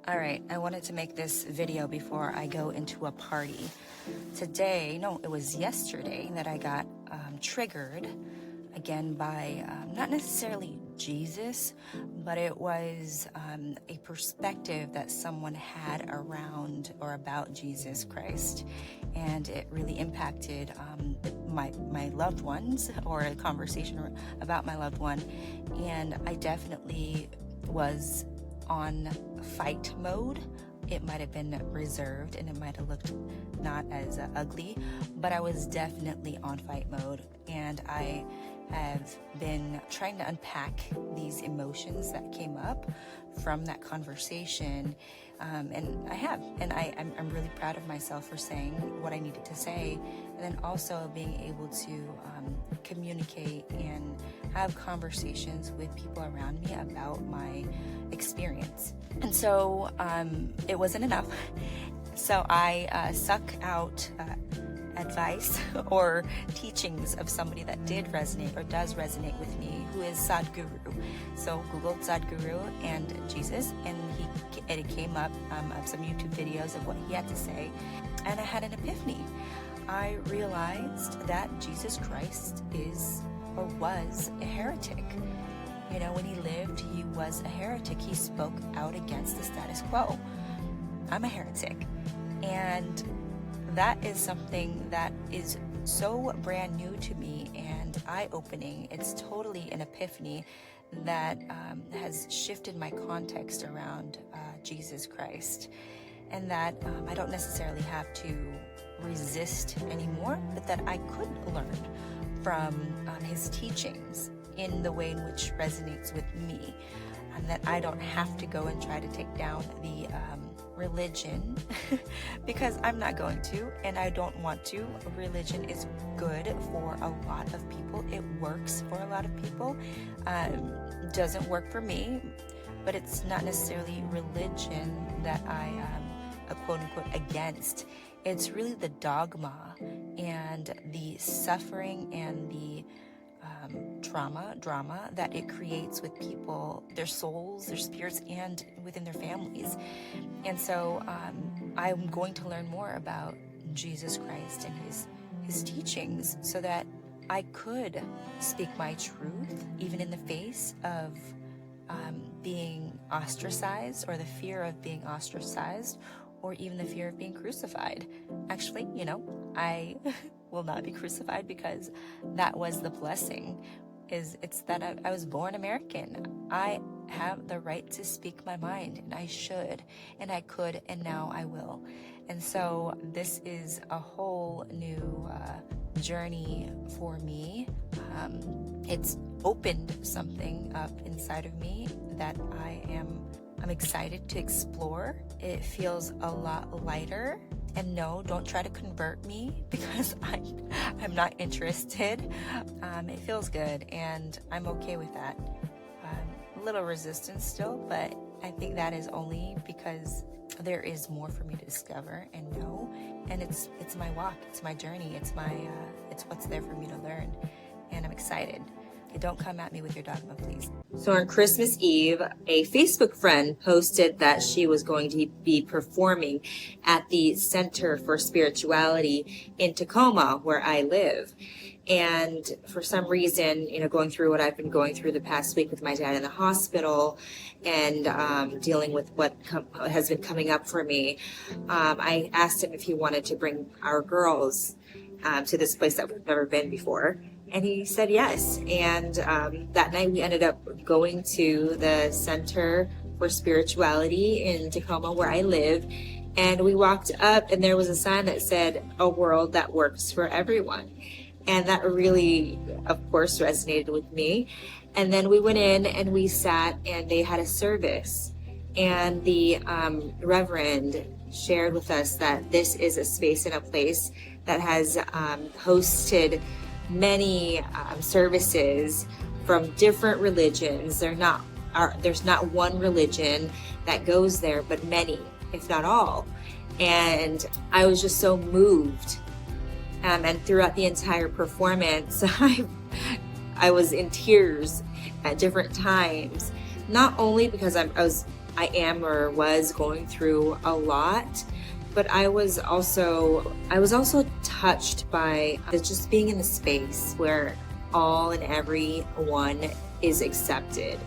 All right, I wanted to make this video before I go into a party. It was yesterday that I got triggered again by not necessarily Jesus, but it was a perspective that someone had around or about Jesus Christ. And it really impacted my loved ones, or a conversation about my loved one. And I definitely was on fight mode. It might have been reserved and it might have looked not as ugly, but I was definitely on fight mode. And I have been trying to unpack these emotions that came up from that conversation. And I have, and I'm really proud of myself for saying what I needed to say, and then also being able to communicate and have conversations with people around me about my experience. And so it wasn't enough. So I suck out advice or teachings of somebody that did resonate or does resonate with me, who is Sadhguru. So Googled Sadhguru and Jesus, and it came up of some YouTube videos of what he had to say, and I had an epiphany. I realized that Jesus Christ is or was a heretic. You know, when he lived, he was a heretic. He spoke out against the status quo. I'm a heretic. And that is something that is so brand new to me and eye-opening. It's totally an epiphany that has shifted my context around Jesus Christ. And that I don't necessarily have to resist anymore, but that I could learn from his teachings in the way in which resonates with me, and that I don't have to go and try to take down the religion because I'm not going to, and I don't want to. Religion is good for a lot of people. It works for a lot of people. Doesn't work for me, but it's not necessarily religion that I am a quote-unquote against. It's really the dogma and the suffering and the drama that it creates with people, their souls, their spirits, and within their families. And so I'm going to learn more about Jesus Christ and his teachings, so that I could speak my truth even in the face of being ostracized, or the fear of being ostracized, or even the fear of being crucified. Actually, I will not be crucified, because that was the blessing. It's that I was born American. I have the right to speak my mind, and I should, and I could, and now I will. And so this is a whole new journey for me. It's opened something up inside of me that I'm excited to explore. It feels a lot lighter. And no, don't try to convert me, because I'm not interested. It feels good, and I'm okay with that. A little resistance still, but I think that is only because there is more for me to discover and know. And it's my walk, it's my journey, it's what's there for me to learn, and I'm excited. Don't come at me with your dogma, please. So on Christmas Eve, a Facebook friend posted that she was going to be performing at the Center for Spirituality in Tacoma, where I live. And for some reason, going through what I've been going through the past week with my dad in the hospital, and dealing with what has been coming up for me, I asked him if he wanted to bring our girls to this place that we've never been before. And he said yes. And that night we ended up going to the Center for Spirituality in Tacoma, where I live. And we walked up, and there was a sign that said, "A world that works for everyone." And that really, of course, resonated with me. And then we went in and we sat, and they had a service. And the Reverend shared with us that this is a space and a place that has hosted many services from different religions. There's not one religion that goes there, but many, if not all. And I was just so moved. And throughout the entire performance, I was in tears at different times, not only because I was I am or was going through a lot, but I was also touched by just being in a space where all and everyone is accepted.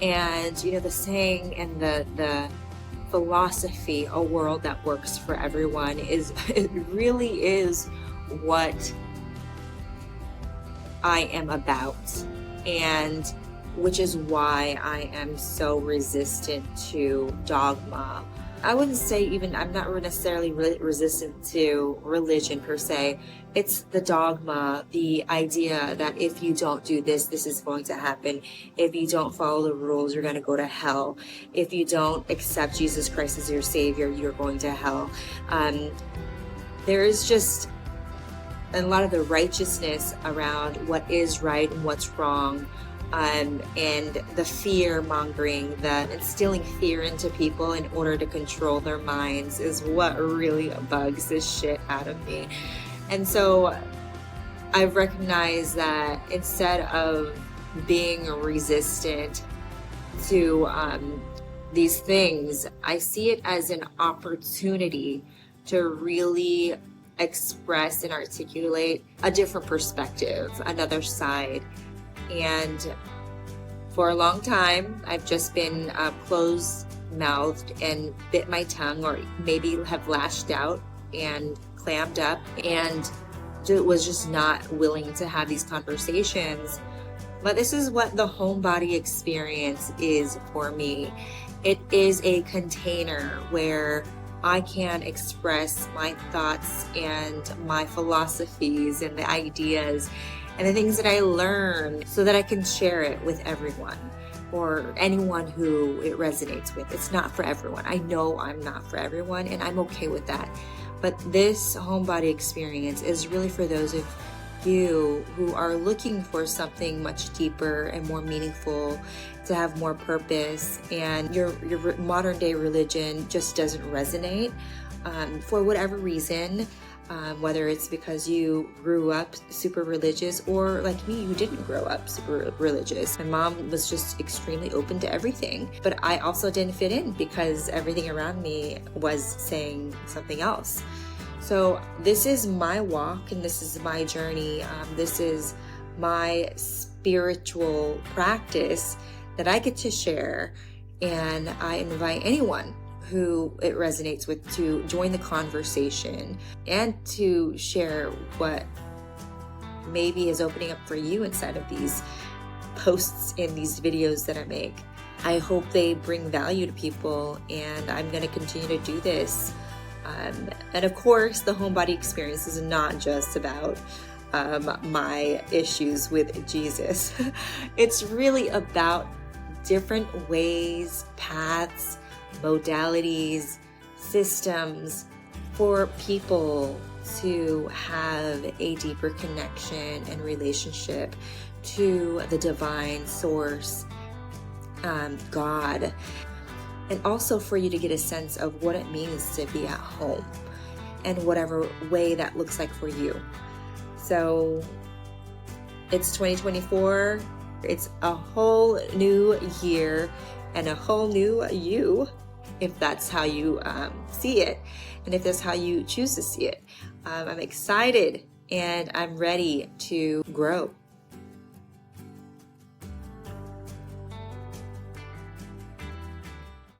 And you know, the saying and the philosophy, a world that works for everyone, is it really is what I am about, and which is why I am so resistant to dogma. I wouldn't say even, I'm not necessarily resistant to religion per se. It's the dogma, the idea that if you don't do this, this is going to happen. If you don't follow the rules, you're going to go to hell. If you don't accept Jesus Christ as your Savior, you're going to hell. There is just a lot of the righteousness around what is right and what's wrong. And the fear mongering, the instilling fear into people in order to control their minds is what really bugs the shit out of me. And so I've recognized that instead of being resistant to these things, I see it as an opportunity to really express and articulate a different perspective, another side. And for a long time, I've just been closed-mouthed and bit my tongue, or maybe have lashed out and clammed up, and was just not willing to have these conversations. But this is what the Homebody Experience is for me. It is a container where I can express my thoughts and my philosophies and the ideas and the things that I learn, so that I can share it with everyone, or anyone who it resonates with. It's not for everyone. I know I'm not for everyone, and I'm okay with that. But this Homebody Experience is really for those of you who are looking for something much deeper and more meaningful, to have more purpose, and your modern day religion just doesn't resonate for whatever reason. Whether it's because you grew up super religious, or like me, you didn't grow up super religious. My mom was just extremely open to everything, but I also didn't fit in because everything around me was saying something else. So this is my walk, and this is my journey. This is my spiritual practice that I get to share, and I invite anyone who it resonates with to join the conversation and to share what maybe is opening up for you inside of these posts and these videos that I make. I hope they bring value to people, and I'm going to continue to do this. And of course, the Homebody Experience is not just about my issues with Jesus. It's really about different ways, paths, modalities, systems for people to have a deeper connection and relationship to the divine source, God, and also for you to get a sense of what it means to be at home, and whatever way that looks like for you. So it's 2024. It's a whole new year and a whole new you, if that's how you see it, and if that's how you choose to see it. I'm excited, and I'm ready to grow.